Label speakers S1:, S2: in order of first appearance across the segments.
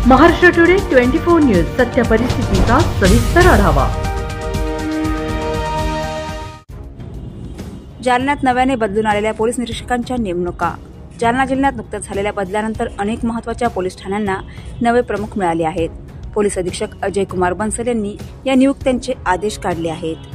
S1: Maharashtra today 24 news सत्य परिस्थितीचा सविस्तर आढावा।
S2: जालन्यात नव्याने बदलून आलेल्या पोलीस निरीक्षकांच्या नेमणुका। जालना जिल्ह्यात नुकत्याच झालेल्या बदलानंतर अनेक महत्त्वाच्या पोलीस ठाण्यांना नवे प्रमुख मिळाले आहेत। पोलीस अधीक्षक अजय कुमार बन्सल यांनी या नियुक्त्यांचे आदेश काढले आहेत।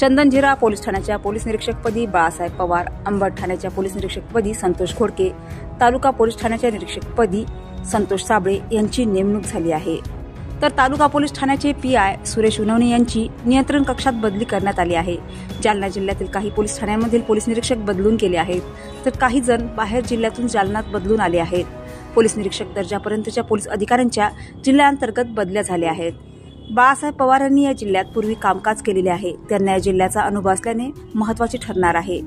S2: चंदनझिरा पोलीस ठाण्याच्या पोलीस निरीक्षकपदी बाळासाहेब पवार, अंबड ठाण्याच्या पोलीस निरीक्षकपदी संतोष घोडके, तालुका पोलीस ठाण्याच्या निरीक्षकपदी संतोष साबळे यांची नेमणूक झाली आहे। तर तालुका पोलीस ठाण्याचे पीआय सुरेश उनवणे यांची नियंत्रण कक्षात बदली करण्यात आली आहे। जालना जिल्ह्यातील काही पोलीस ठाण्यांमधील पोलीस निरीक्षक बदलून गेले आहेत, तर काही जण बाहेर जिल्ह्यातून जालन्यात बदलून आले आहेत। पोलीस निरीक्षक दर्जापर्यंतच्या पोलीस अधिकाऱ्यांच्या जिल्ह्यांतर्गत बदल्या झाल्या आहेत। बाळासाहेब पवार यांनी या जिल्ह्यात पूर्वी कामकाज केलेले आहे, त्यांना या जिल्ह्याचा अनुभव असल्याने महत्त्वाचे ठरणार आहे।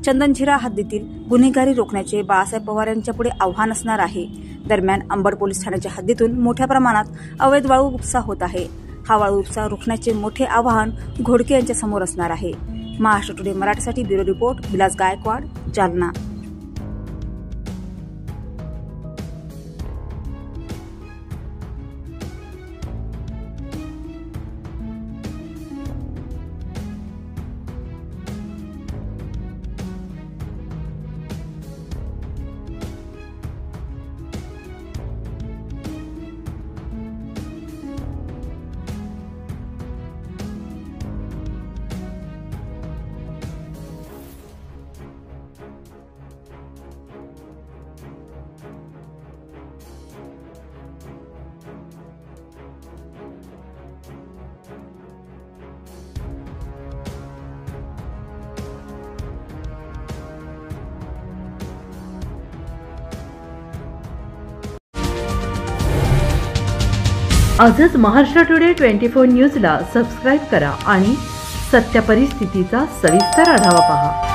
S2: चंदनझिरा हद्दीतील गुन्हेगारी रोखण्याचे बाळासाहेब पवार यांच्यापुढे आव्हान असणार आहे। दरम्यान अंबड पोलीस ठाण्याच्या हद्दीतून मोठ्या प्रमाणात अवैध वाळू उपसा होत आहे। हा वाळू उपसा रोखण्याचे मोठे आव्हान घोडके यांच्या समोर असणार आहे। महाराष्ट्र टुडे मराठीसाठी ब्युरो रिपोर्ट विलास गायकवाड, जालना।
S1: आजच महाराष्ट्र टुडे 24 न्यूजला सबस्क्राइब करा आणि सत्य परिस्थितीचा सविस्तर आढावा पहा।